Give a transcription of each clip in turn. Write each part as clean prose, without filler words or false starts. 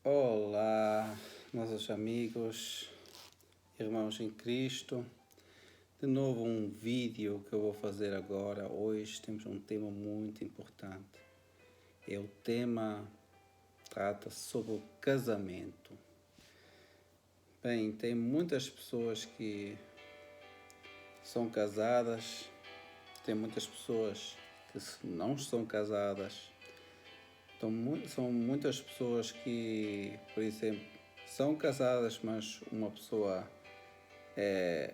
Olá, nossos amigos, irmãos em Cristo. De novo um vídeo que eu vou fazer agora. Hoje temos um tema muito importante. O tema trata sobre o casamento. Bem, tem muitas pessoas que são casadas, tem muitas pessoas que não são casadas. São muitas pessoas que, por exemplo, são casadas, mas uma pessoa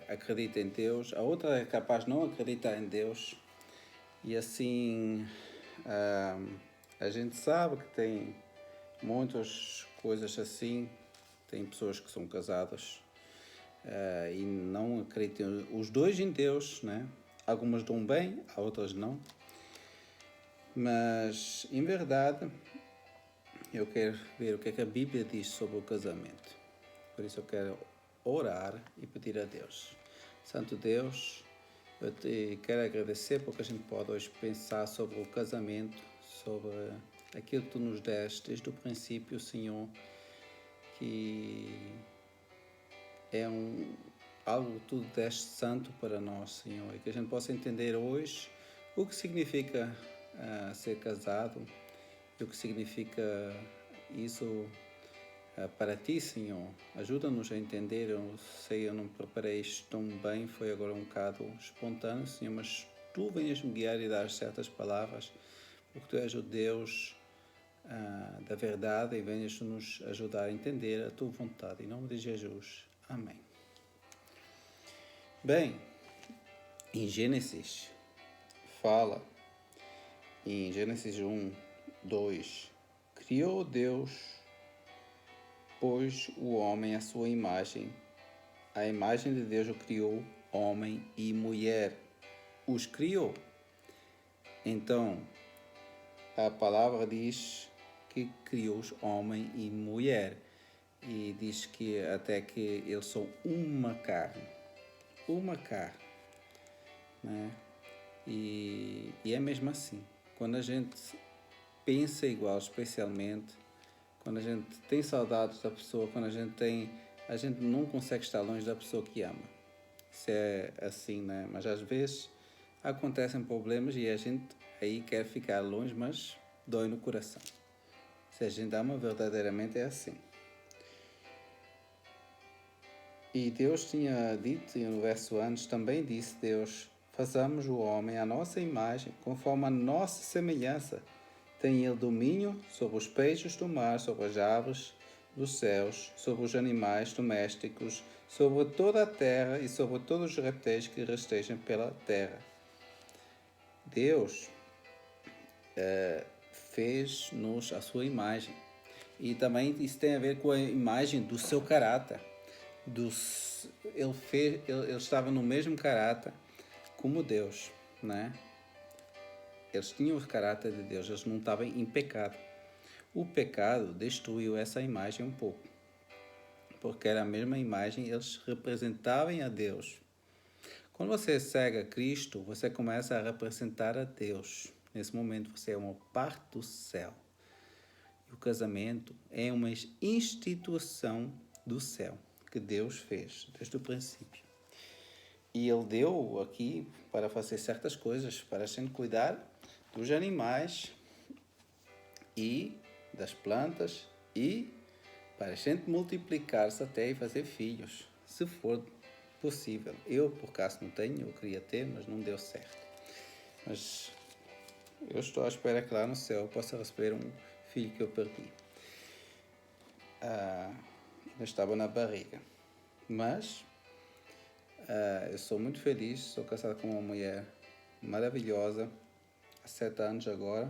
acredita em Deus, a outra é capaz de não acreditar em Deus. E assim, a gente sabe que tem muitas coisas assim. Tem pessoas que são casadas e não acreditam os dois em Deus, né? Algumas dão bem, outras não. Mas, em verdade, eu quero ver o que é que a Bíblia diz sobre o casamento. Por isso eu quero orar e pedir a Deus. Santo Deus, eu te quero agradecer porque a gente pode hoje pensar sobre o casamento, sobre aquilo que Tu nos deste desde o princípio, Senhor, que é algo que Tu deste santo para nós, Senhor, e que a gente possa entender hoje o que significa ser casado e o que significa isso para Ti, Senhor. Ajuda-nos a entender. Eu sei, eu não preparei isto tão bem, foi agora um bocado espontâneo, Senhor, mas Tu venhas me guiar e dar certas palavras, porque Tu és o Deus da verdade e venhas nos ajudar a entender a Tua vontade. Em nome de Jesus. Amém. Bem, em Gênesis fala, em Gênesis 1, 2, criou Deus, pois o homem à sua imagem, a imagem de Deus o criou, homem e mulher os criou. Então, a palavra diz que criou os homem e mulher, e diz que até que eles são uma carne, né? E é mesmo assim. Quando a gente pensa igual, especialmente quando a gente tem saudades da pessoa, quando a gente não consegue estar longe da pessoa que ama. Isso é assim, né? Mas às vezes acontecem problemas e a gente aí quer ficar longe, mas dói no coração. Se a gente ama verdadeiramente é assim. E Deus tinha dito, e no verso antes também disse Deus: façamos o homem à nossa imagem, conforme a nossa semelhança. Tem ele domínio sobre os peixes do mar, sobre as aves dos céus, sobre os animais domésticos, sobre toda a terra e sobre todos os répteis que rastejam pela terra. Deus fez-nos a sua imagem. E também isso tem a ver com a imagem do seu caráter. Ele estava no mesmo caráter como Deus, né? Eles tinham o caráter de Deus, eles não estavam em pecado. O pecado destruiu essa imagem um pouco, porque era a mesma imagem, eles representavam a Deus. Quando você segue a Cristo, você começa a representar a Deus. Nesse momento você é uma parte do céu. E o casamento é uma instituição do céu que Deus fez desde o princípio. E Ele deu aqui para fazer certas coisas, para a gente cuidar dos animais e das plantas e para a gente multiplicar-se até e fazer filhos, se for possível. Eu, por acaso, não tenho, eu queria ter, mas não deu certo. Mas eu estou à espera que lá no céu eu possa receber um filho que eu perdi. Ainda estava na barriga. Mas eu sou muito feliz, sou casado com uma mulher maravilhosa, há 7 anos agora,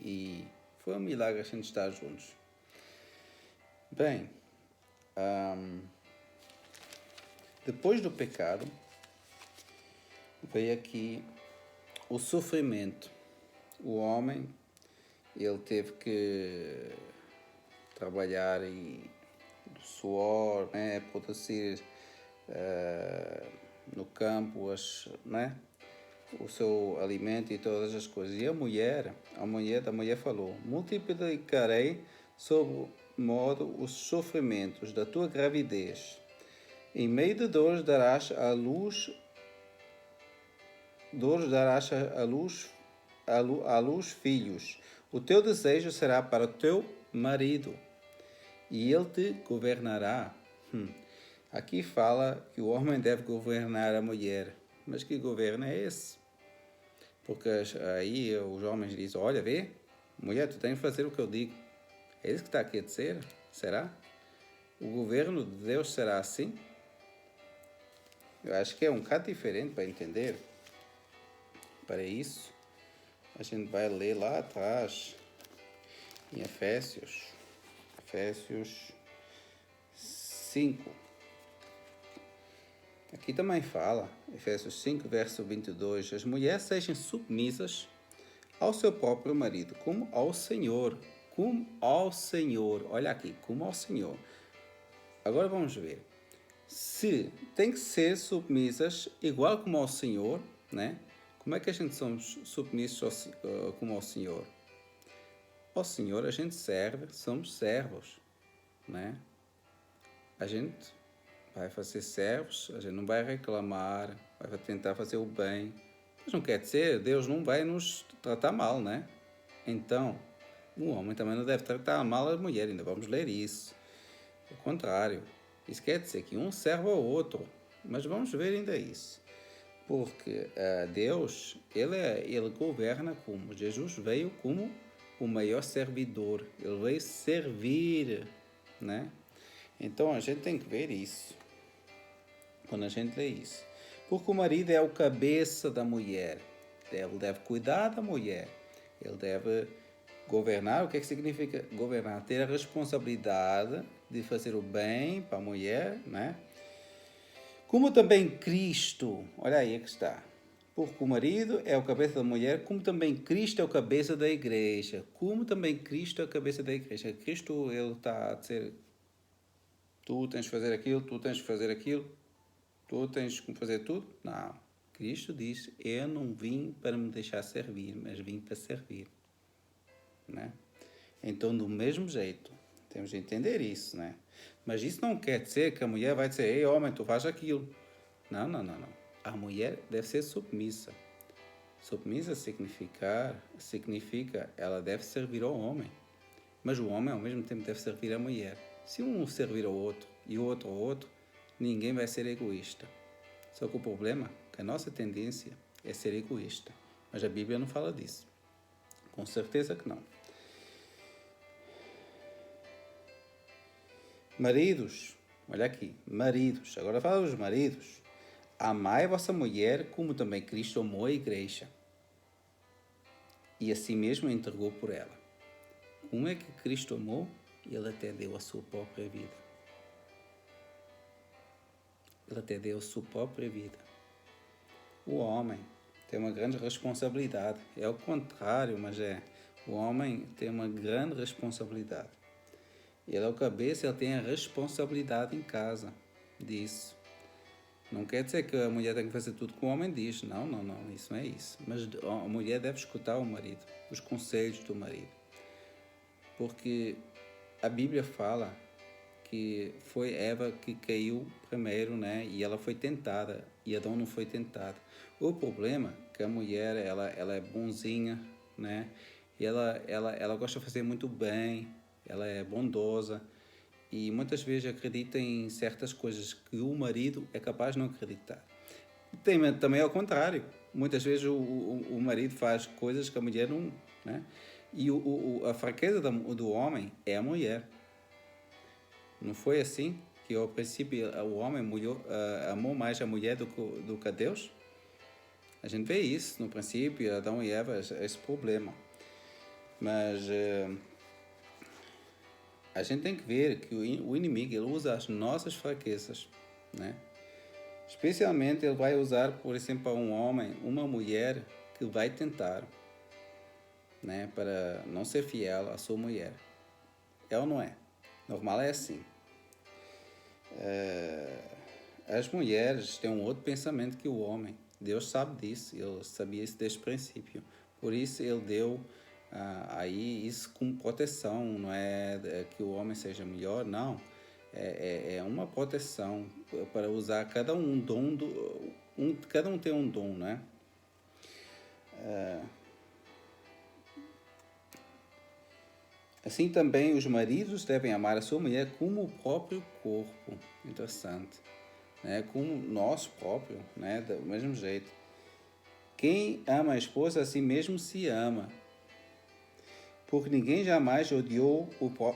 e foi um milagre a gente estar juntos. Bem, depois do pecado, veio aqui o sofrimento. O homem, ele teve que trabalhar do suor, né, produzir no campo né, o seu alimento e todas as coisas. E a mulher falou: multiplicarei sobre modo os sofrimentos da tua gravidez. Em meio de dores darás à luz filhos. O teu desejo será para o teu marido, e ele te governará. Aqui fala que o homem deve governar a mulher. Mas que governo é esse? Porque aí os homens dizem, olha, vê, mulher, tu tens de fazer o que eu digo. É isso que está aqui a dizer? Será? O governo de Deus será assim? Eu acho que é um bocado diferente para entender. Para isso, a gente vai ler lá atrás, em Efésios 5. Aqui também fala, Efésios 5, verso 22, as mulheres sejam submissas ao seu próprio marido, como ao Senhor. Como ao Senhor. Olha aqui, como ao Senhor. Agora vamos ver. Se tem que ser submissas igual como ao Senhor, né? Como é que a gente somos submissos como ao Senhor? Ao Senhor a gente serve, somos servos, né? A gente vai fazer servos, a gente não vai reclamar, vai tentar fazer o bem. Mas não quer dizer, Deus não vai nos tratar mal, né? Então, o homem também não deve tratar mal a mulher, ainda vamos ler isso. Ao contrário, isso quer dizer que um serve ao outro. Mas vamos ver ainda isso. Porque Deus, ele governa como? Jesus veio como o maior servidor. Ele veio servir, né? Então a gente tem que ver isso. Quando a gente lê isso. Porque o marido é o cabeça da mulher. Ele deve cuidar da mulher. Ele deve governar. O que é que significa governar? Ter a responsabilidade de fazer o bem para a mulher, né? Como também Cristo, olha aí que está. Porque o marido é o cabeça da mulher, como também Cristo é o cabeça da igreja. Como também Cristo é o cabeça da igreja. Cristo, ele está a dizer, tu tens de fazer aquilo, tu tens de fazer aquilo, tu tens que fazer tudo. Não. Cristo diz, eu não vim para me deixar servir, mas vim para servir. Né? Então, do mesmo jeito, temos de entender isso, né? Mas isso não quer dizer que a mulher vai dizer, ei homem, tu faz aquilo. Não. A mulher deve ser submissa. Submissa significa ela deve servir ao homem. Mas o homem, ao mesmo tempo, deve servir à mulher. Se um servir ao outro e o outro ao outro, ninguém vai ser egoísta. Só que o problema é que a nossa tendência é ser egoísta. Mas a Bíblia não fala disso. Com certeza que não. Maridos, olha aqui, maridos, agora fala dos maridos. Amai a vossa mulher como também Cristo amou a igreja e assim mesmo entregou por ela. Como é que Cristo amou? Ele até deu a sua própria vida. Ele até deu a sua própria vida. O homem tem uma grande responsabilidade. É o contrário, mas o homem tem uma grande responsabilidade. Ele é o cabeça, ele tem a responsabilidade em casa disso. Não quer dizer que a mulher tem que fazer tudo que o homem diz. Não, isso não é isso. Mas a mulher deve escutar o marido, os conselhos do marido. Porque a Bíblia fala que foi Eva que caiu primeiro, né? E ela foi tentada, e Adão não foi tentado. O problema é que a mulher, ela é bonzinha, né? E ela gosta de fazer muito bem, ela é bondosa e muitas vezes acredita em certas coisas que o marido é capaz de não acreditar. Também ao contrário. Muitas vezes o marido faz coisas que a mulher não... Né? E a fraqueza do homem é a mulher. Não foi assim que ao princípio o homem amou mais a mulher do que a Deus? A gente vê isso no princípio, Adão e Eva, esse problema. Mas a gente tem que ver que o inimigo ele usa as nossas fraquezas, né? Especialmente ele vai usar, por exemplo, um homem, uma mulher que vai tentar, né, para não ser fiel à sua mulher. É ou não é? Normal é assim. As mulheres têm um outro pensamento que o homem. Deus sabe disso, ele sabia isso desde o princípio. Por isso ele deu Aí isso com proteção, não é que o homem seja melhor, não. É uma proteção para usar cada um dom cada um tem um dom, né? Assim também os maridos devem amar a sua mulher como o próprio corpo. Interessante, né? Como nosso próprio, né? Do mesmo jeito. Quem ama a esposa a si mesmo se ama, porque ninguém jamais odiou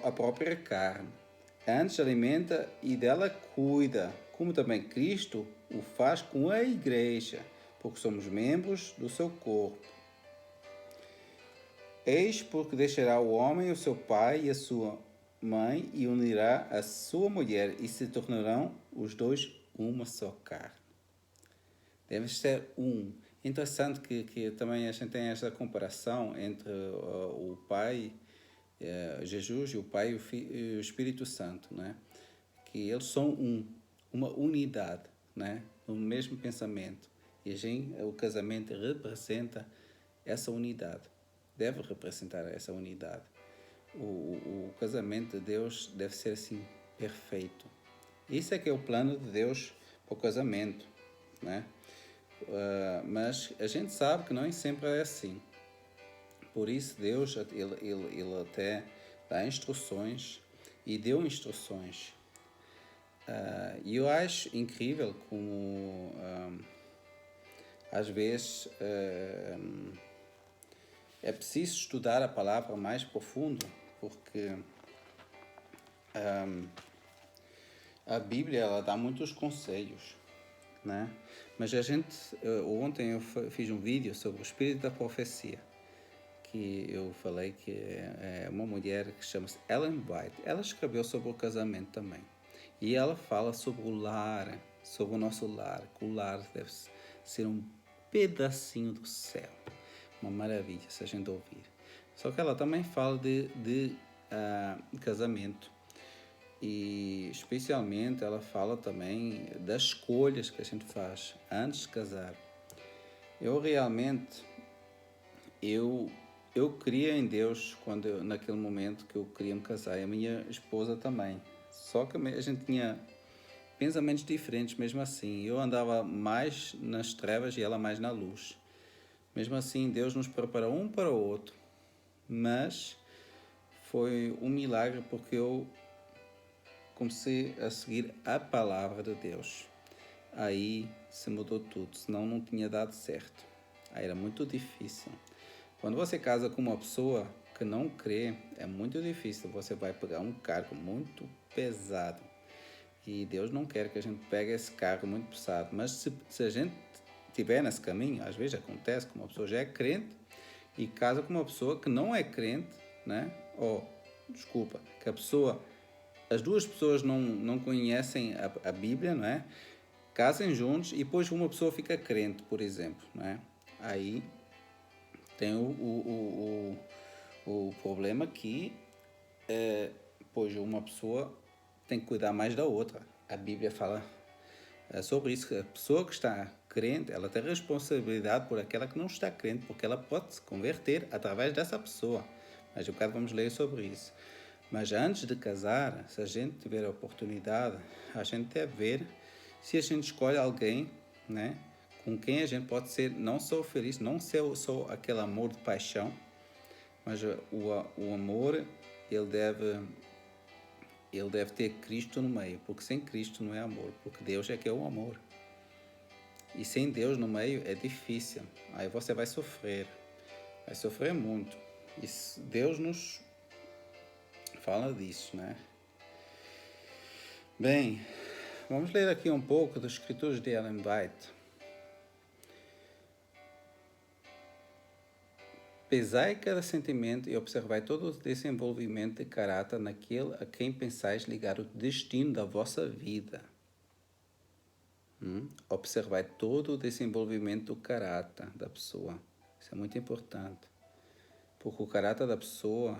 a própria carne. Antes alimenta e dela cuida, como também Cristo o faz com a igreja, porque somos membros do seu corpo. Eis porque deixará o homem o seu pai e a sua mãe e unirá a sua mulher e se tornarão os dois uma só carne. Devem ser um. Interessante que também a gente tem esta comparação entre o Pai, Jesus e o Pai e o Espírito Santo, né? Que eles são uma unidade, né? No mesmo pensamento. E assim, o casamento representa essa unidade, deve representar essa unidade. O casamento de Deus deve ser assim, perfeito. Isso é que é o plano de Deus para o casamento, né? Mas a gente sabe que não sempre é assim. Por isso Deus ele até dá instruções e deu instruções. E eu acho incrível como às vezes é preciso estudar a palavra mais profundo, porque a Bíblia ela dá muitos conselhos, né? Mas a gente, ontem eu fiz um vídeo sobre o espírito da profecia, que eu falei que é uma mulher que chama-se Ellen White. Ela escreveu sobre o casamento também. E ela fala sobre o lar, sobre o nosso lar, que o lar deve ser um pedacinho do céu. Uma maravilha, se a gente ouvir. Só que ela também fala de casamento. E especialmente ela fala também das escolhas que a gente faz antes de casar. Eu realmente, eu queria em Deus naquele momento que eu queria me casar, e a minha esposa também. Só que a gente tinha pensamentos diferentes mesmo assim. Eu andava mais nas trevas e ela mais na luz. Mesmo assim, Deus nos preparou um para o outro. Mas foi um milagre porque eu comecei a seguir a palavra de Deus. Aí se mudou tudo, senão não tinha dado certo. Aí era muito difícil. Quando você casa com uma pessoa que não crê, é muito difícil. Você vai pegar um cargo muito pesado. E Deus não quer que a gente pegue esse cargo muito pesado. Mas se a gente estiver nesse caminho, às vezes acontece que uma pessoa já é crente e casa com uma pessoa que não é crente, né? Desculpa, que as duas pessoas não conhecem a Bíblia, não é? Casem juntos e depois uma pessoa fica crente, por exemplo, não é? Aí tem o problema que pois uma pessoa tem que cuidar mais da outra. A Bíblia fala sobre isso, que a pessoa que está crente, ela tem responsabilidade por aquela que não está crente, porque ela pode se converter através dessa pessoa. Mas um bocado vamos ler sobre isso. Mas antes de casar, se a gente tiver a oportunidade, a gente deve ver se a gente escolhe alguém, né, com quem a gente pode ser não só feliz, não ser só aquele amor de paixão, mas o amor ele deve ter Cristo no meio, porque sem Cristo não é amor, porque Deus é que é o amor. E sem Deus no meio é difícil. Aí você vai sofrer muito. E Deus nos fala disso, né? Bem, vamos ler aqui um pouco dos escrituras de Ellen White. Pesai cada sentimento e observai todo o desenvolvimento de caráter naquele a quem pensais ligar o destino da vossa vida. Observai todo o desenvolvimento do caráter da pessoa. Isso é muito importante. Porque o caráter da pessoa,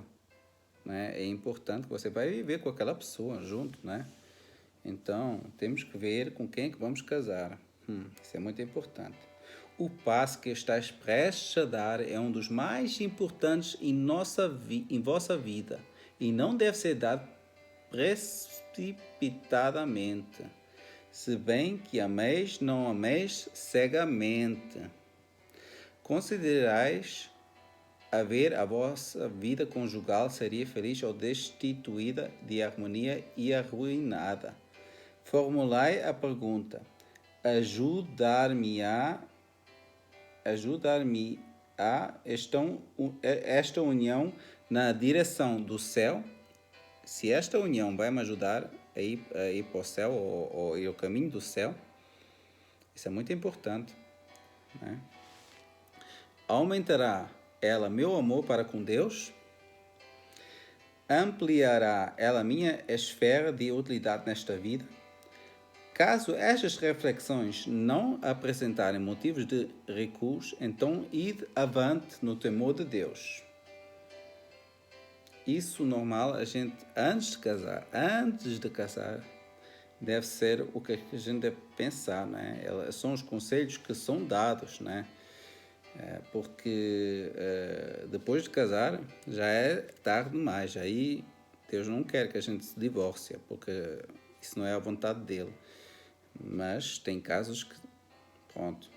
né, é importante, que você vai viver com aquela pessoa junto, né? Então, temos que ver com quem é que vamos casar. Isso é muito importante. o passo que estás prestes a dar é um dos mais importantes em vossa vida e não deve ser dado precipitadamente. Se bem que ameis, não ameis cegamente. Considerais haver a vossa vida conjugal seria feliz ou destituída de harmonia e arruinada. Formulai a pergunta: ajudar-me-á esta união na direção do céu? Se esta união vai me ajudar a ir para o céu ou ir ao caminho do céu, isso é muito importante, né? Aumentará ela meu amor para com Deus? Ampliará ela minha esfera de utilidade nesta vida? Caso estas reflexões não apresentarem motivos de recuo, então ide avante no temor de Deus. Isso normal, a gente antes de casar, deve ser o que a gente deve pensar, né? São os conselhos que são dados, né? Porque depois de casar já é tarde demais. Aí Deus não quer que a gente se divorcie, porque isso não é a vontade dele. Mas tem casos que, pronto,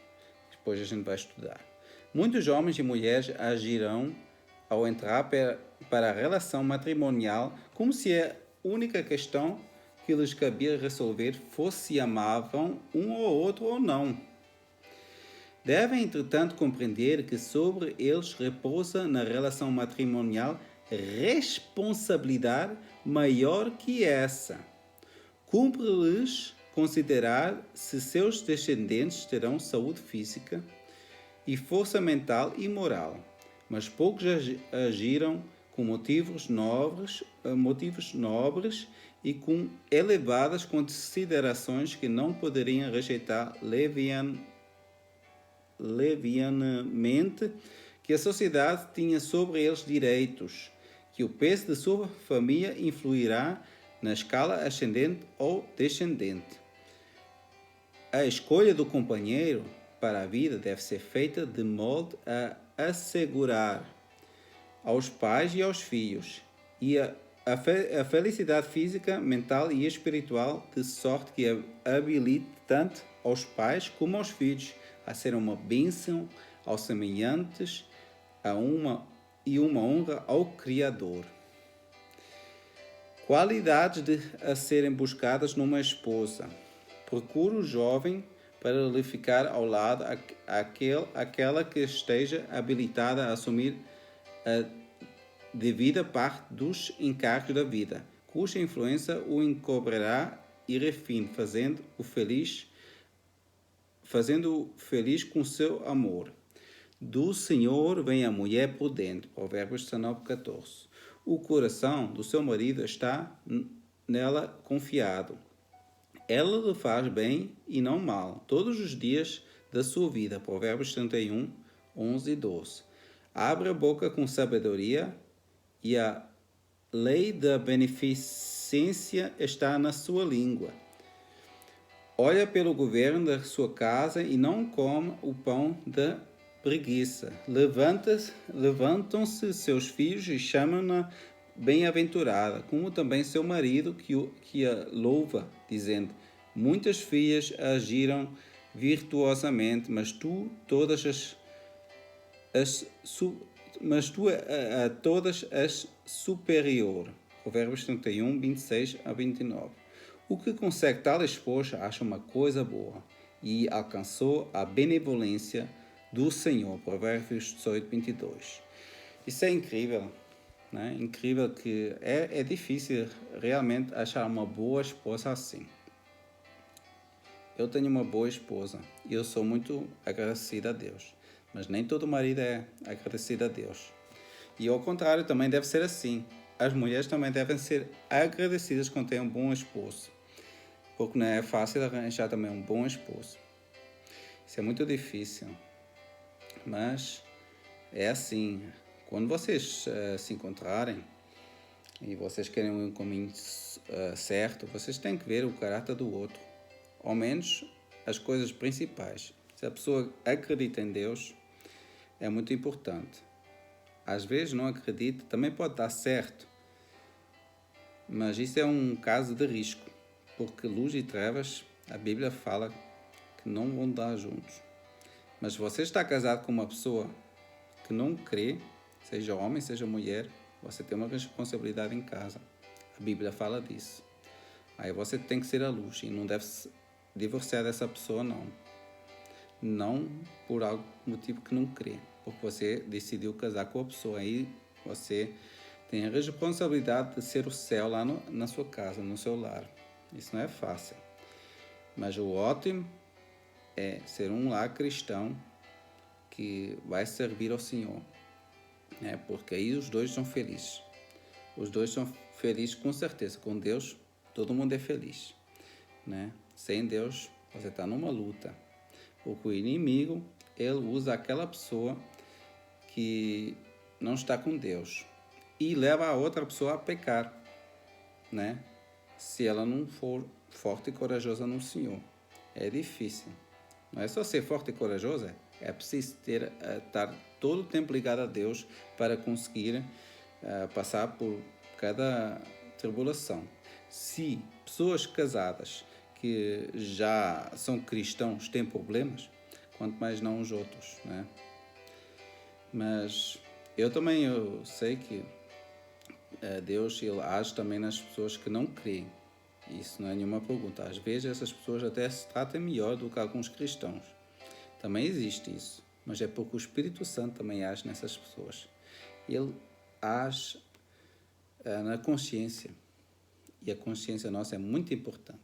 depois a gente vai estudar. Muitos homens e mulheres agirão ao entrar para a relação matrimonial como se a única questão que lhes cabia resolver fosse se amavam um ou outro ou não. Devem, entretanto, compreender que sobre eles repousa na relação matrimonial responsabilidade maior que essa. Cumpre-lhes considerar se seus descendentes terão saúde física e força mental e moral, mas poucos agiram com motivos nobres e com elevadas considerações que não poderiam rejeitar levianamente, que a sociedade tinha sobre eles direitos, que o peso de sua família influirá na escala ascendente ou descendente. A escolha do companheiro para a vida deve ser feita de modo a assegurar aos pais e aos filhos e a felicidade física, mental e espiritual, de sorte que habilite tanto aos pais como aos filhos a ser uma bênção aos semelhantes uma honra ao Criador. Qualidades a serem buscadas numa esposa. Procure o jovem para lhe ficar ao lado aquela que esteja habilitada a assumir a devida parte dos encargos da vida, cuja influência o encobrirá e refine, fazendo-o feliz com seu amor. Do Senhor vem a mulher prudente. Provérbios 19:14. O coração do seu marido está nela confiado. Ela lhe faz bem e não mal todos os dias da sua vida. Provérbios 31:11 e 12. Abre a boca com sabedoria e a lei da beneficência está na sua língua. Olha pelo governo da sua casa e não coma o pão da preguiça. Levantam-se seus filhos e chamam-na bem-aventurada, como também seu marido que a louva, dizendo: muitas filhas agiram virtuosamente, mas tu a todas és superior. Provérbios 31, 26 a 29. O que consegue tal esposa acha uma coisa boa e alcançou a benevolência do Senhor. Provérbios 18, 22. Isso é incrível, né? Incrível que é difícil realmente achar uma boa esposa assim. Eu tenho uma boa esposa e eu sou muito agradecido a Deus, mas nem todo marido é agradecido a Deus. E ao contrário, também deve ser assim. As mulheres também devem ser agradecidas quando têm um bom esposo, porque não é fácil arranjar também um bom esposo. Isso é muito difícil, mas é assim. Quando vocês se encontrarem e vocês querem um caminho certo, vocês têm que ver o caráter do outro, ao menos as coisas principais. Se a pessoa acredita em Deus, é muito importante. Às vezes não acredita, também pode dar certo, mas isso é um caso de risco, porque luz e trevas, a Bíblia fala que não vão dar juntos. Mas se você está casado com uma pessoa que não crê, seja homem, seja mulher, você tem uma responsabilidade em casa. A Bíblia fala disso. Aí você tem que ser a luz e não deve se divorciar dessa pessoa, não. Não por algum motivo que não crê, porque você decidiu casar com a pessoa. Aí você tem a responsabilidade de ser o céu lá na sua casa, no seu lar. Isso não é fácil. Mas o ótimo é ser um lar cristão que vai servir ao Senhor. Porque aí os dois são felizes. Os dois são felizes com certeza. Com Deus, todo mundo é feliz. Sem Deus, você está numa luta. Porque o inimigo, ele usa aquela pessoa que não está com Deus e leva a outra pessoa a pecar, se ela não for forte e corajosa no Senhor. É difícil. Não é só ser forte e corajosa, é preciso estar todo o tempo ligado a Deus para conseguir passar por cada tribulação. Se pessoas casadas que já são cristãos têm problemas, quanto mais não os outros, Mas eu sei que Deus ele age também nas pessoas que não creem. Isso não é nenhuma pergunta. Às vezes essas pessoas até se tratam melhor do que alguns cristãos. Também existe isso. Mas é porque o Espírito Santo também age nessas pessoas. Ele age na consciência. E a consciência nossa é muito importante.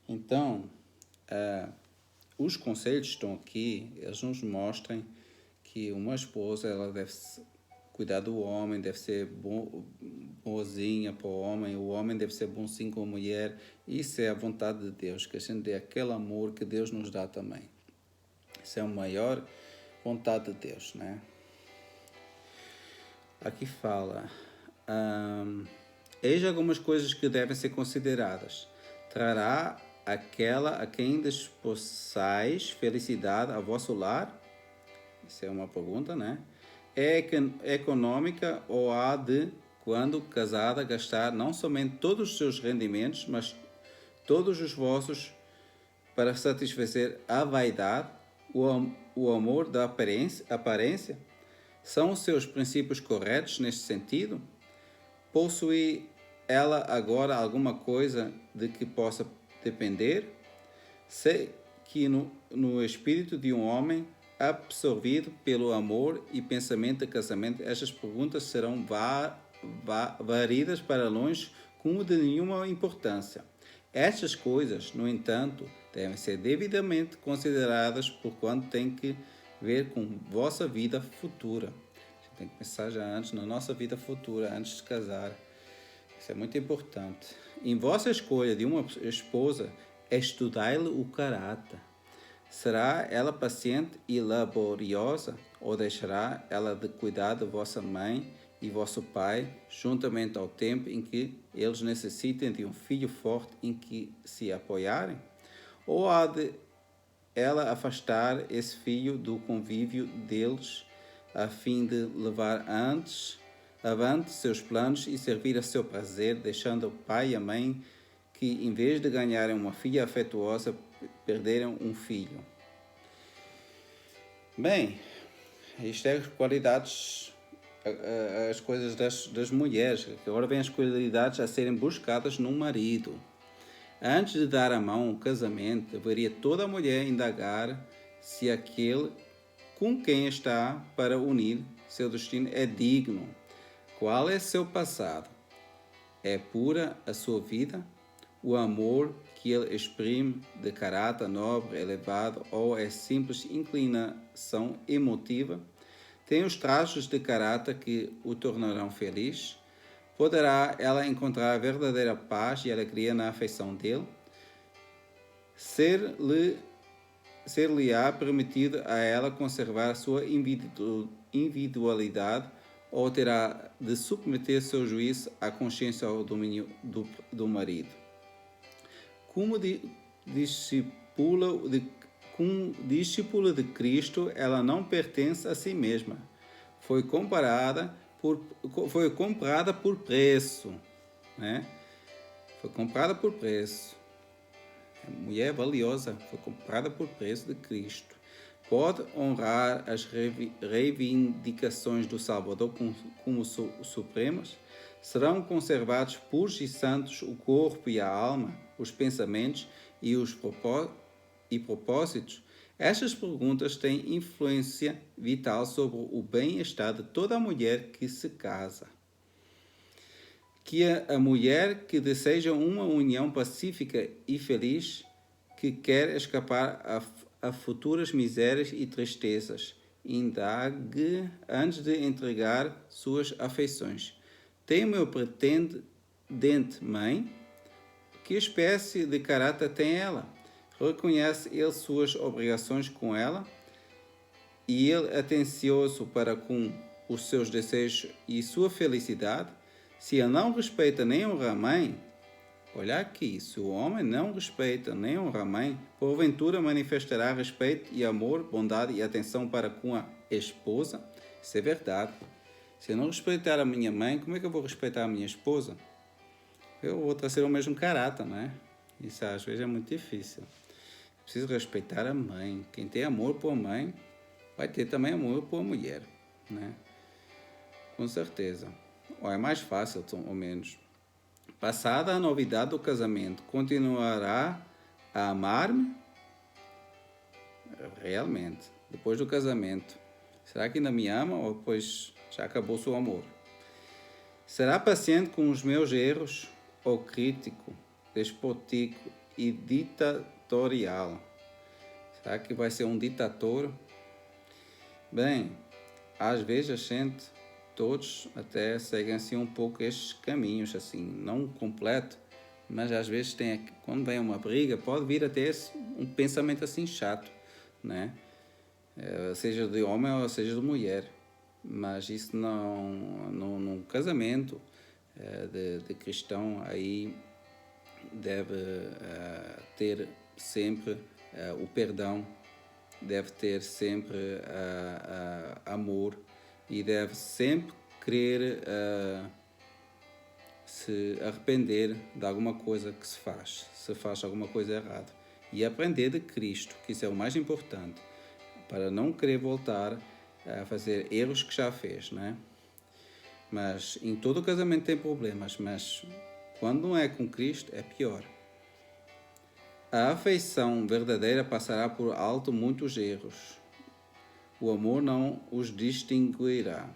Então, os conselhos estão aqui, eles nos mostram que uma esposa ela deve cuidar do homem, deve ser boazinha para o homem deve ser bonzinho com a mulher. Isso é a vontade de Deus, que a gente dê aquele amor que Deus nos dá também. Isso é a maior vontade de Deus, Aqui fala, eis algumas coisas que devem ser consideradas. Trará aquela a quem despossais felicidade a vosso lar? Isso é uma pergunta, É econômica ou há de, quando casada, gastar não somente todos os seus rendimentos, mas todos os vossos para satisfazer a vaidade, o amor da aparência? São os seus princípios corretos neste sentido? Possui ela agora alguma coisa de que possa depender? Sei que no espírito de um homem absorvido pelo amor e pensamento de casamento, estas perguntas serão varidas para longe como de nenhuma importância. Estas coisas, no entanto, devem ser devidamente consideradas por quanto tem que ver com vossa vida futura. A gente tem que pensar já antes na nossa vida futura, antes de casar. Isso é muito importante. Em vossa escolha de uma esposa, estudai-lhe o caráter. Será ela paciente e laboriosa, ou deixará ela de cuidar de vossa mãe e vosso pai, juntamente ao tempo em que eles necessitem de um filho forte em que se apoiarem? Ou há de ela afastar esse filho do convívio deles, a fim de levar avante seus planos e servir a seu prazer, deixando o pai e a mãe que, em vez de ganharem uma filha afetuosa, perderam um filho? Bem, isto é as qualidades, as coisas das mulheres. Agora vem as qualidades a serem buscadas num marido. Antes de dar a mão ao casamento, deveria toda mulher indagar se aquele com quem está para unir seu destino é digno. Qual é seu passado? É pura a sua vida? O amor que ele exprime de caráter nobre, elevado, ou é simples inclinação emotiva? Tem os traços de caráter que o tornarão feliz? Poderá ela encontrar a verdadeira paz e alegria na afeição dele? Ser-lhe-á permitido a ela conservar sua individualidade, ou terá de submeter seu juízo à consciência ao domínio do marido? como discípula de Cristo, ela não pertence a si mesma. Foi comprada por preço, né? Foi comprada por preço. A mulher valiosa foi comprada por preço de Cristo. Pode honrar as reivindicações do Salvador como supremas? Serão conservados puros e santos o corpo e a alma, os pensamentos e os propósitos? Estas perguntas têm influência vital sobre o bem-estar de toda mulher que se casa. Que a mulher que deseja uma união pacífica e feliz, que quer escapar a futuras misérias e tristezas, indague antes de entregar suas afeições. Tem o meu pretendente mãe? Que espécie de caráter tem ela? Reconhece ele suas obrigações com ela? E ele atencioso para com os seus desejos e sua felicidade? Se ele não respeita nem honra a mãe, olha aqui, se o homem não respeita nem honra a mãe, porventura manifestará respeito e amor, bondade e atenção para com a esposa? Isso é verdade. Se eu não respeitar a minha mãe, como é que eu vou respeitar a minha esposa? Eu vou trazer o mesmo caráter, não é? Isso às vezes é muito difícil. Preciso respeitar a mãe. Quem tem amor por a mãe, vai ter também amor por a mulher, né? Com certeza. Ou é mais fácil, ou menos. Passada a novidade do casamento, continuará a amar-me? Realmente. Depois do casamento, será que ainda me ama ou depois já acabou o seu amor? Será paciente com os meus erros ou crítico, despótico e ditatorial? Será que vai ser um ditador? Bem, às vezes a gente, todos até seguem assim um pouco estes caminhos, assim, não completo, mas às vezes quando vem uma briga, pode vir até um pensamento assim chato, né? Seja de homem ou seja de mulher. Mas isso num casamento de cristão aí deve ter sempre o perdão, deve ter sempre amor e deve sempre querer se arrepender de alguma coisa que se faz alguma coisa errada, e aprender de Cristo, que isso é o mais importante, para não querer voltar a fazer erros que já fez, né? Mas em todo casamento tem problemas, mas quando não é com Cristo é pior. A afeição verdadeira passará por alto muitos erros. O amor não os distinguirá.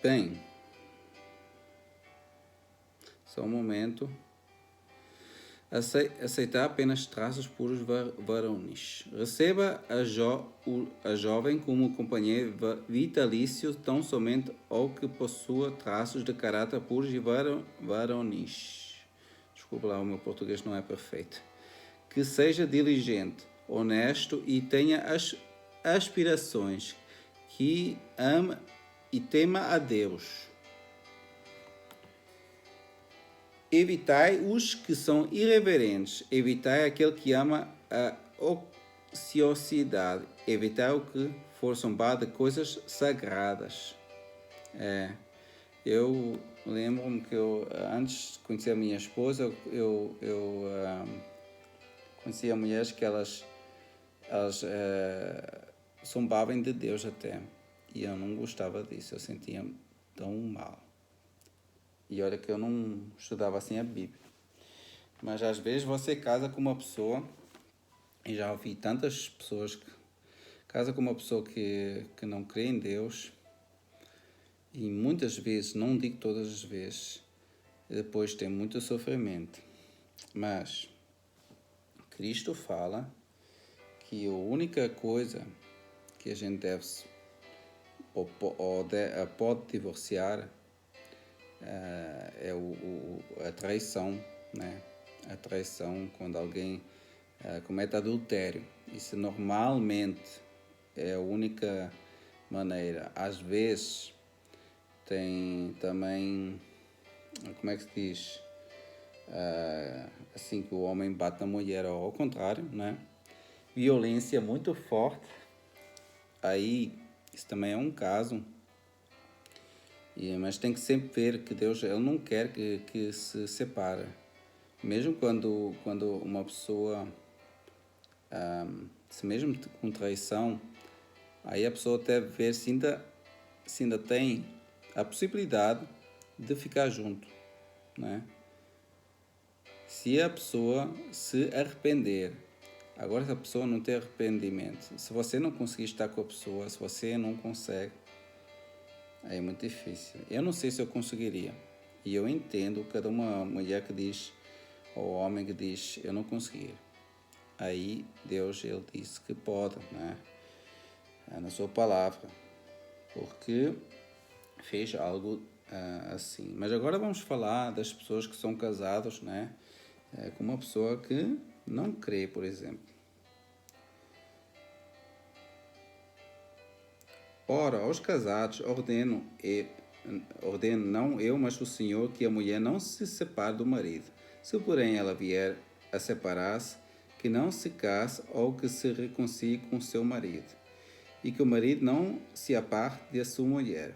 Bem, só um momento. Aceitar apenas traços puros varonis. Receba a jovem como companheiro vitalício tão somente ao que possua traços de caráter puros e varonis. Desculpa lá, o meu português não é perfeito. Que seja diligente, honesto e tenha as aspirações, que ama e tema a Deus. Evitai os que são irreverentes, evitai aquele que ama a ociosidade, evitai o que for zombado de coisas sagradas. Eu lembro-me que antes de conhecer a minha esposa, eu conhecia mulheres que elas zombavam de Deus até, e eu não gostava disso, eu sentia-me tão mal. E olha que eu não estudava assim a Bíblia. Mas às vezes você casa com uma pessoa, e já ouvi tantas pessoas que casam com uma pessoa que não crê em Deus, e muitas vezes, não digo todas as vezes, depois tem muito sofrimento. Mas Cristo fala que a única coisa que a gente deve pode divorciar é a traição, né? A traição, quando alguém comete adultério. Isso normalmente é a única maneira. Às vezes tem também, como é que se diz? assim que o homem bate na mulher ou ao contrário, né? Violência muito forte, aí isso também é um caso, mas tem que sempre ver que Deus ele não quer que se separe. Mesmo quando uma pessoa, se mesmo com traição, aí a pessoa deve ver se ainda tem a possibilidade de ficar junto, né? Se a pessoa se arrepender, agora se a pessoa não tem arrependimento, se você não conseguir estar com a pessoa, se você não consegue, aí é muito difícil. Eu não sei se eu conseguiria. E eu entendo cada uma mulher que diz, ou homem que diz, eu não consegui. Aí Deus, ele disse que pode, né? É na sua palavra. Porque fez algo assim. Mas agora vamos falar das pessoas que são casados, né? Com uma pessoa que não crê, por exemplo. Ora, aos casados ordeno não eu, mas o Senhor, que a mulher não se separe do marido. Se, porém, ela vier a separar-se, que não se case ou que se reconcilie com seu marido, e que o marido não se aparte de sua mulher.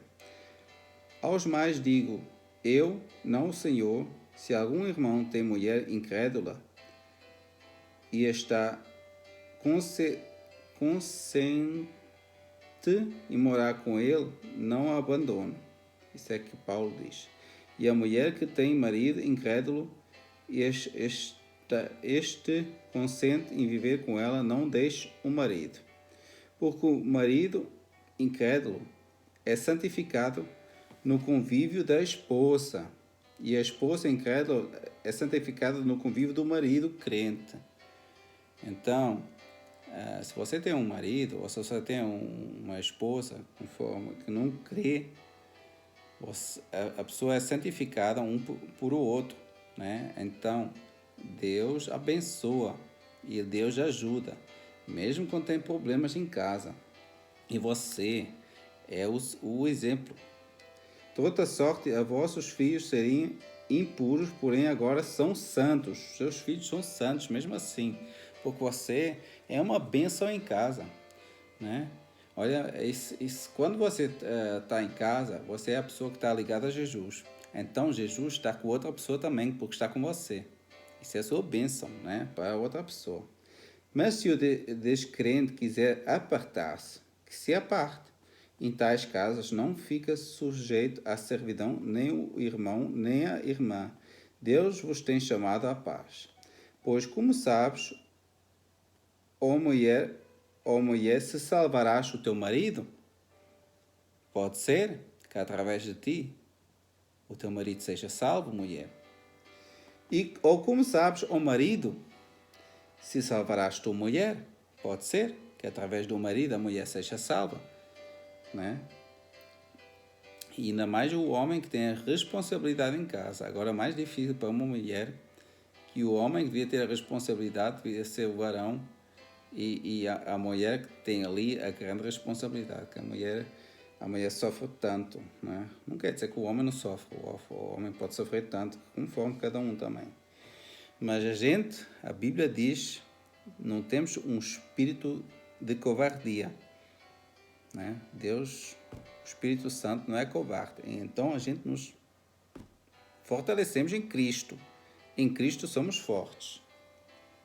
Aos mais digo, eu, não o Senhor, se algum irmão tem mulher incrédula e está consciente em morar com ele, não a abandone. Isso é que Paulo diz. E a mulher que tem marido incrédulo e este consente em viver com ela, não deixe o marido. Porque o marido incrédulo é santificado no convívio da esposa, e a esposa incrédula é santificada no convívio do marido crente. Então, se você tem um marido, ou se você tem uma esposa que não crê, a pessoa é santificada um por o outro, né? Então, Deus abençoa e Deus ajuda, mesmo quando tem problemas em casa. E você é o exemplo. Toda sorte a vossos filhos seriam impuros, porém agora são santos. Seus filhos são santos, mesmo assim, porque você é uma bênção em casa, né? Olha, quando você está em casa, você é a pessoa que está ligada a Jesus. Então Jesus está com outra pessoa também, porque está com você. Isso é a sua bênção, né? Para outra pessoa. Mas se o descrente quiser apartar-se, que se aparte. Em tais casos não fica sujeito à servidão nem o irmão nem a irmã. Deus vos tem chamado à paz. Pois, como sabes, ó mulher, se salvarás o teu marido, pode ser que através de ti o teu marido seja salvo, mulher. Ou como sabes, ó marido, se salvarás tua mulher, pode ser que através do marido a mulher seja salva, né? E ainda mais o homem que tem a responsabilidade em casa. Agora, mais difícil para uma mulher, que o homem devia ter a responsabilidade, devia ser o varão, e a mulher que tem ali a grande responsabilidade, que a mulher sofre tanto, né? Não quer dizer que o homem não sofre, o homem pode sofrer tanto, conforme cada um também. Mas a Bíblia diz, não temos um espírito de covardia, né? Deus, o Espírito Santo não é covarde. Então a gente nos fortalecemos em Cristo. Em Cristo somos fortes.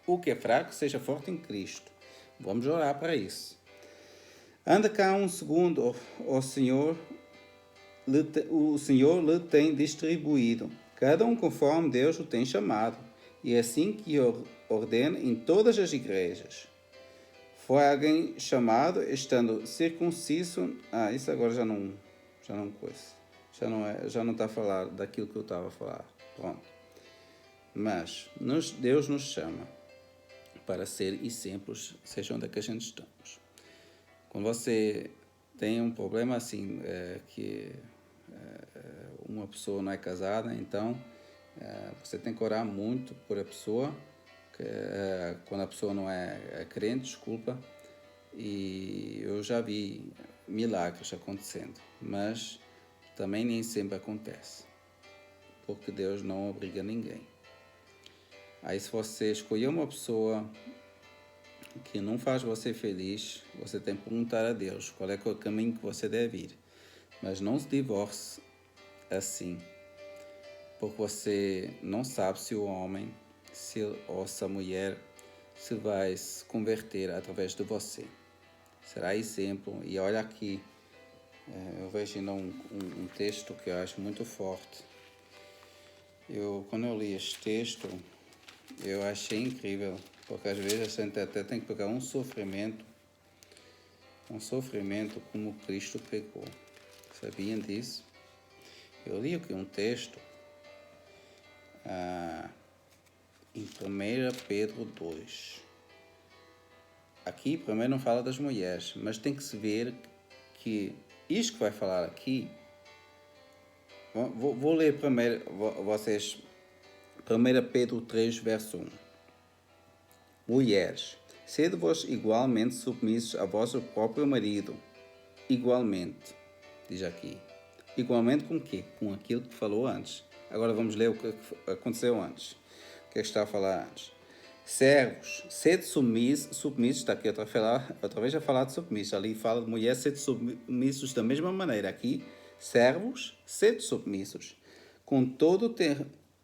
O que é fraco seja forte em Cristo. Vamos orar para isso. Anda cá um segundo, o Senhor lhe tem distribuído, cada um conforme Deus o tem chamado, e é assim que ordena em todas as igrejas. Foi alguém chamado, estando circunciso. Isso agora já não coisa. Já não está a falar daquilo que eu estava a falar. Pronto. Mas Deus nos chama para ser exemplos, seja onde é que a gente estamos. Quando você tem um problema assim, que uma pessoa não é casada, então você tem que orar muito por a pessoa, quando a pessoa não é crente, desculpa, e eu já vi milagres acontecendo, mas também nem sempre acontece, porque Deus não obriga ninguém. Aí se você escolher uma pessoa que não faz você feliz, você tem que perguntar a Deus qual é o caminho que você deve ir. Mas não se divorcie assim, porque você não sabe se o homem ou se a mulher se vai se converter através de você. Será exemplo. E olha aqui, eu vejo ainda um texto que eu acho muito forte. Quando eu li este texto, eu achei incrível, porque às vezes a gente até tem que pegar um sofrimento como Cristo pegou. Sabiam disso? Eu li aqui um texto em 1 Pedro 2. Aqui primeiro não fala das mulheres, mas tem que se ver que isto que vai falar aqui, vou ler primeiro, vocês, 1 Pedro 3, verso 1. Mulheres, sede-vos igualmente submissos a vosso próprio marido, igualmente, diz aqui. Igualmente com o quê? Com aquilo que falou antes. Agora vamos ler o que aconteceu antes. O que é que está a falar antes? Servos, sede submissos, está aqui outra vez a falar de submissos. Ali fala de mulher, sede submissos da mesma maneira. Aqui, servos, sede submissos, com todo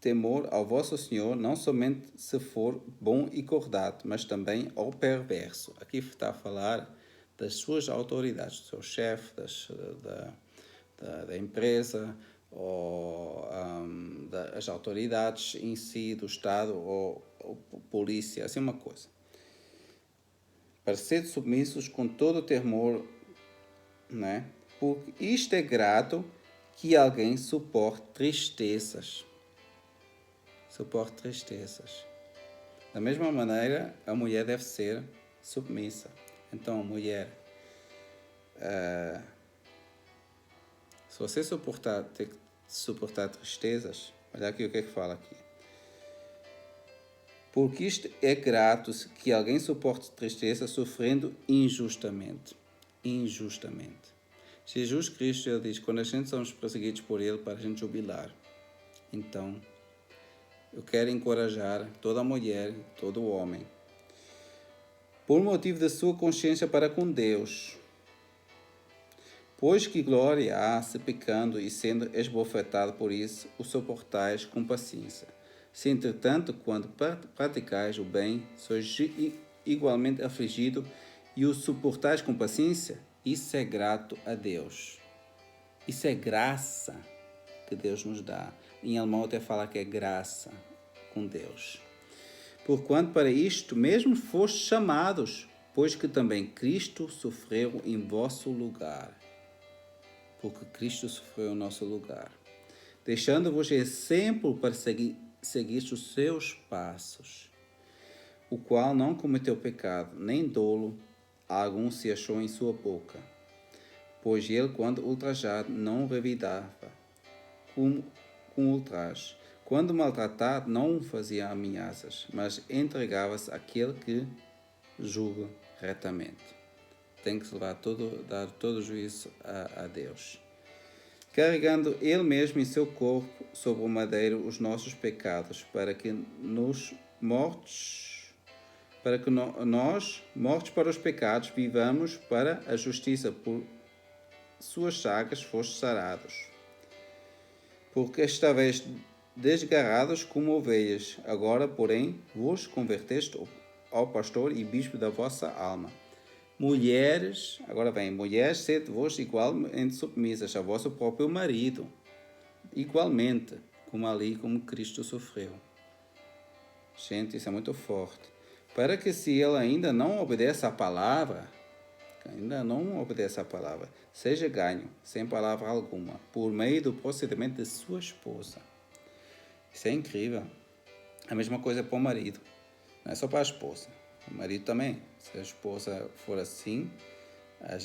temor ao vosso Senhor, não somente se for bom e cordato, mas também ao perverso. Aqui está a falar das suas autoridades, do seu chefe, da empresa, ou das autoridades em si, do Estado, ou polícia, assim uma coisa. Para ser submissos com todo o temor, né? Porque isto é grato que alguém suporte tristezas. Suporte tristezas. Da mesma maneira, a mulher deve ser submissa. Então, a mulher, se você ter que suportar tristezas, olha aqui o que é que fala aqui. Porque isto é grato que alguém suporte tristeza sofrendo injustamente. Injustamente. Jesus Cristo, ele diz, quando a gente somos perseguidos por ele, para a gente jubilar. Então, eu quero encorajar toda mulher, todo homem, por motivo da sua consciência para com Deus. Pois que glória há se pecando e sendo esbofetado por isso, o suportais com paciência. Se entretanto, quando praticais o bem, sois igualmente afligido e o suportais com paciência, isso é grato a Deus. Isso é graça que Deus nos dá. Em alemão até fala que é graça com Deus. Porquanto para isto mesmo fostes chamados, pois que também Cristo sofreu em vosso lugar. Porque Cristo sofreu em nosso lugar. Deixando-vos exemplo para seguir os seus passos, o qual não cometeu pecado, nem dolo algum se achou em sua boca. Pois ele, quando ultrajado, não revidava com ultraje. Quando maltratado, não fazia ameaças, mas entregava-se àquele que julga retamente. Tem que dar todo o juízo a Deus. Carregando ele mesmo em seu corpo sobre o madeiro os nossos pecados, para que nós, mortos para os pecados, vivamos para a justiça. Por suas chagas fostes sarados. Porque estavais desgarrados como ovelhas, agora, porém, vos converteste ao pastor e bispo da vossa alma. Mulheres, agora vem, mulheres, sede-vos igualmente submissas a vosso próprio marido, igualmente, como Cristo sofreu. Gente, isso é muito forte. Para que se ele ainda não obedece à palavra, seja ganho, sem palavra alguma, por meio do procedimento de sua esposa. Isso é incrível. A mesma coisa para o marido, não é só para a esposa. O marido também. Se a esposa for assim, a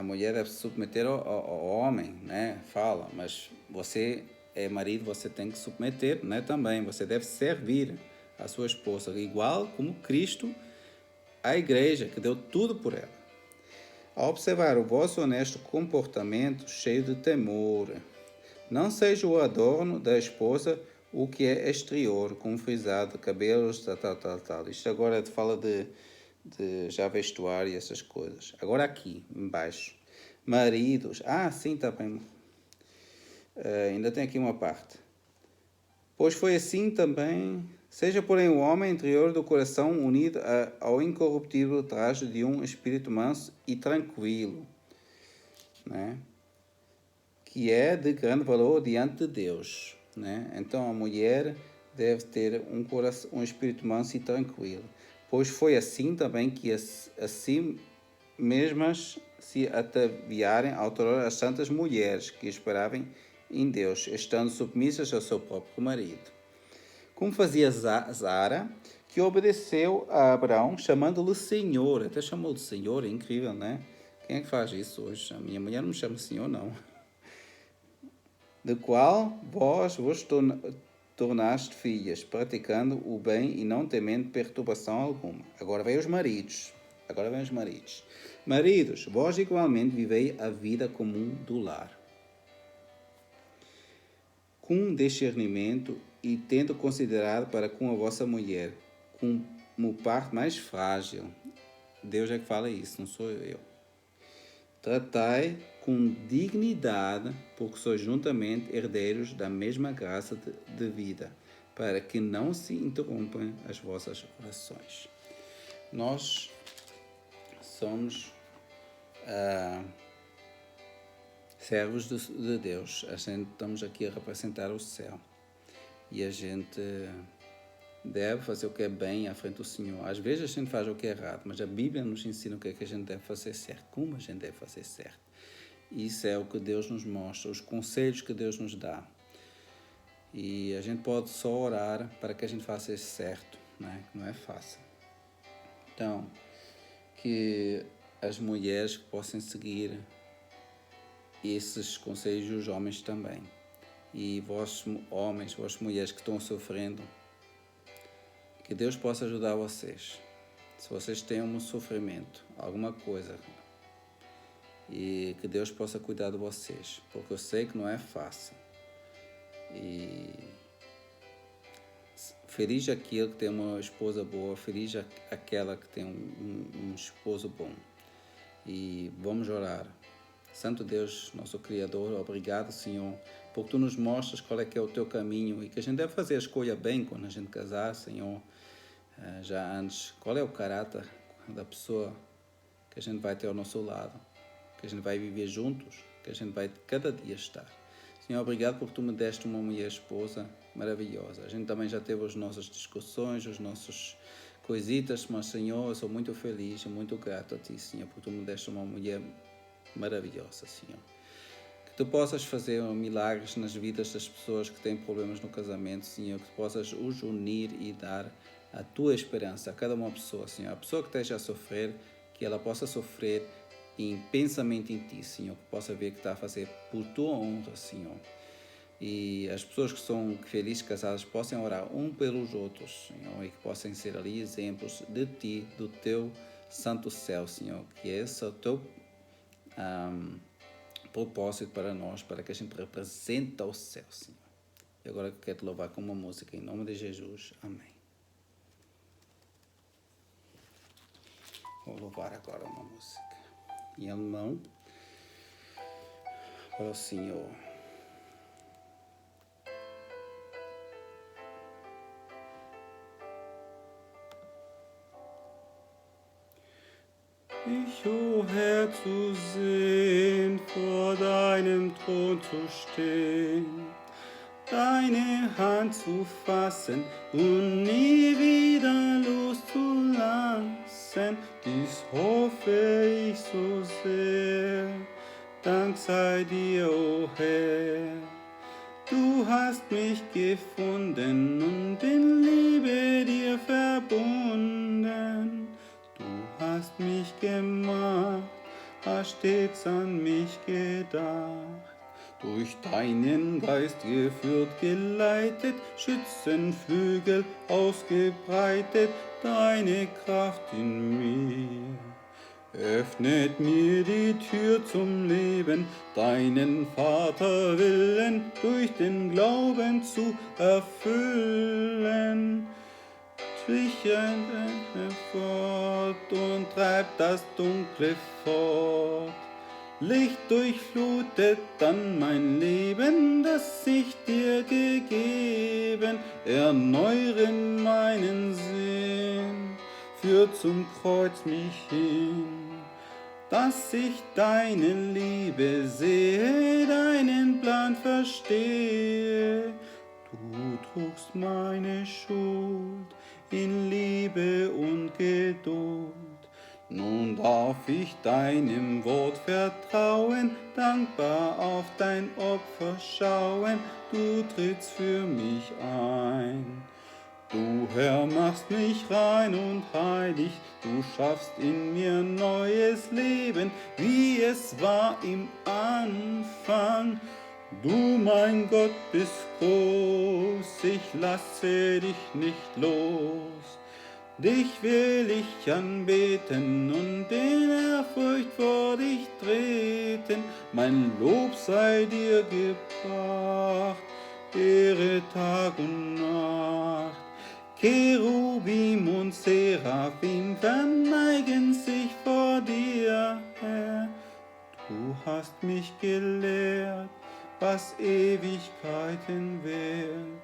mulher deve se submeter ao homem, né? Fala, mas você é marido, você tem que submeter, né? Também, você deve servir a sua esposa, igual como Cristo, a igreja, que deu tudo por ela. Ao observar o vosso honesto comportamento cheio de temor, não seja o adorno da esposa o que é exterior, como frisado, cabelos, tal. Isto agora fala de já vestuário e essas coisas. Agora aqui, embaixo. Maridos. Sim, está bem. Ainda tem aqui uma parte. Pois foi assim também... Seja, porém, o homem interior do coração unido ao incorruptível traje de um espírito manso e tranquilo, né? Que é de grande valor diante de Deus, né? Então a mulher deve ter um espírito manso e tranquilo, pois foi assim também que assim mesmas se ataviarem outrora as santas mulheres que esperavam em Deus, estando submissas ao seu próprio marido. Como fazia Zara, que obedeceu a Abraão, chamando-lhe Senhor. Até chamou de Senhor, é incrível, né? Quem é que faz isso hoje? A minha mulher não me chama Senhor, não. De qual vós vos tornaste filhas, praticando o bem e não temendo perturbação alguma. Agora vem os maridos. Maridos, vós igualmente vivei a vida comum do lar, com discernimento e tendo considerado para com a vossa mulher como parte mais frágil. Deus é que fala isso, não sou eu. Tratai com dignidade, porque sois juntamente herdeiros da mesma graça de vida, para que não se interrompam as vossas orações. Nós somos servos de Deus. A gente estamos aqui a representar o céu. E a gente deve fazer o que é bem à frente do Senhor. Às vezes a gente faz o que é errado, mas a Bíblia nos ensina o que é que a gente deve fazer certo, como a gente deve fazer certo. Isso é o que Deus nos mostra, os conselhos que Deus nos dá. E a gente pode só orar para que a gente faça isso certo, né? Não é fácil. Então, que as mulheres possam seguir esses conselhos e os homens também. E vós homens, vós mulheres que estão sofrendo, que Deus possa ajudar vocês. Se vocês têm um sofrimento, alguma coisa, e que Deus possa cuidar de vocês, porque eu sei que não é fácil. E feliz aquele que tem uma esposa boa, feliz aquela que tem um esposo bom. E vamos orar. Santo Deus, nosso Criador, obrigado, Senhor, porque Tu nos mostras qual é que é o Teu caminho e que a gente deve fazer a escolha bem quando a gente casar, Senhor, já antes. Qual é o caráter da pessoa que a gente vai ter ao nosso lado, que a gente vai viver juntos, que a gente vai cada dia estar. Senhor, obrigado porque Tu me deste uma mulher esposa maravilhosa. A gente também já teve as nossas discussões, os nossos coisitas, mas, Senhor, eu sou muito feliz e muito grato a Ti, Senhor, porque Tu me deste uma mulher maravilhosa, Senhor. Que Tu possas fazer milagres nas vidas das pessoas que têm problemas no casamento, Senhor. Que Tu possas os unir e dar a Tua esperança a cada uma pessoa, Senhor. A pessoa que esteja a sofrer, que ela possa sofrer em pensamento em Ti, Senhor. Que possa ver que está a fazer por Tua honra, Senhor. E as pessoas que são felizes casadas possam orar um pelos outros, Senhor. E que possam ser ali exemplos de Ti, do Teu santo céu, Senhor. Que esse é o Teu propósito para nós, para que a gente represente o céu, Senhor. E agora eu quero te louvar com uma música, em nome de Jesus. Amém. Vou louvar agora uma música em alemão para o Senhor. Ich, o Herr, zu sehen, vor deinem Thron zu stehen, deine Hand zu fassen und nie wieder loszulassen, dies hoffe ich so sehr. Dank sei dir, o Herr, du hast mich gefunden und in Liebe dir verbunden. Du hast mich gemacht, hast stets an mich gedacht. Durch deinen Geist geführt, geleitet, Schützenflügel ausgebreitet, deine Kraft in mir. Öffnet mir die Tür zum Leben, deinen Vaterwillen durch den Glauben zu erfüllen. Trichend fort und treibt das Dunkle fort. Licht durchflutet dann mein Leben, das ich dir gegeben, erneuere meinen Sinn, führt zum Kreuz mich hin, dass ich deine Liebe sehe, deinen Plan verstehe. Du trugst meine Schuld in Liebe und Geduld. Nun darf ich deinem Wort vertrauen, dankbar auf dein Opfer schauen, du trittst für mich ein. Du Herr machst mich rein und heilig, du schaffst in mir neues Leben, wie es war im Anfang. Du mein Gott bist groß, ich lasse dich nicht los. Dich will ich anbeten und in Ehrfurcht vor dich treten. Mein Lob sei dir gebracht, Ehre Tag und Nacht. Cherubim und Seraphim verneigen sich vor dir, Herr. Du hast mich gelehrt, was Ewigkeiten währt.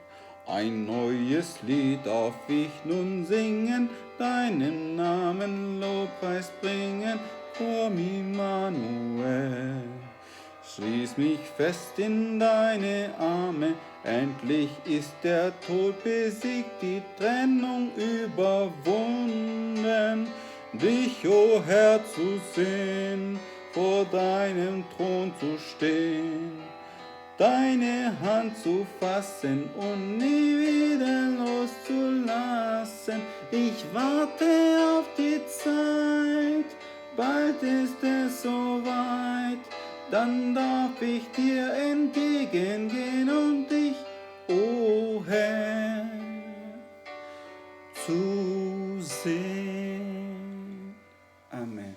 Ein neues Lied darf ich nun singen, deinen Namen Lobpreis bringen, komm Immanuel. Schließ mich fest in deine Arme, endlich ist der Tod besiegt, die Trennung überwunden. Dich, o Herr, zu sehen, vor deinem Thron zu stehen, deine Hand zu fassen und nie wieder loszulassen. Ich warte auf die Zeit, bald ist es soweit, dann darf ich dir entgegengehen und dich, o Herr, zu sehen. Amen.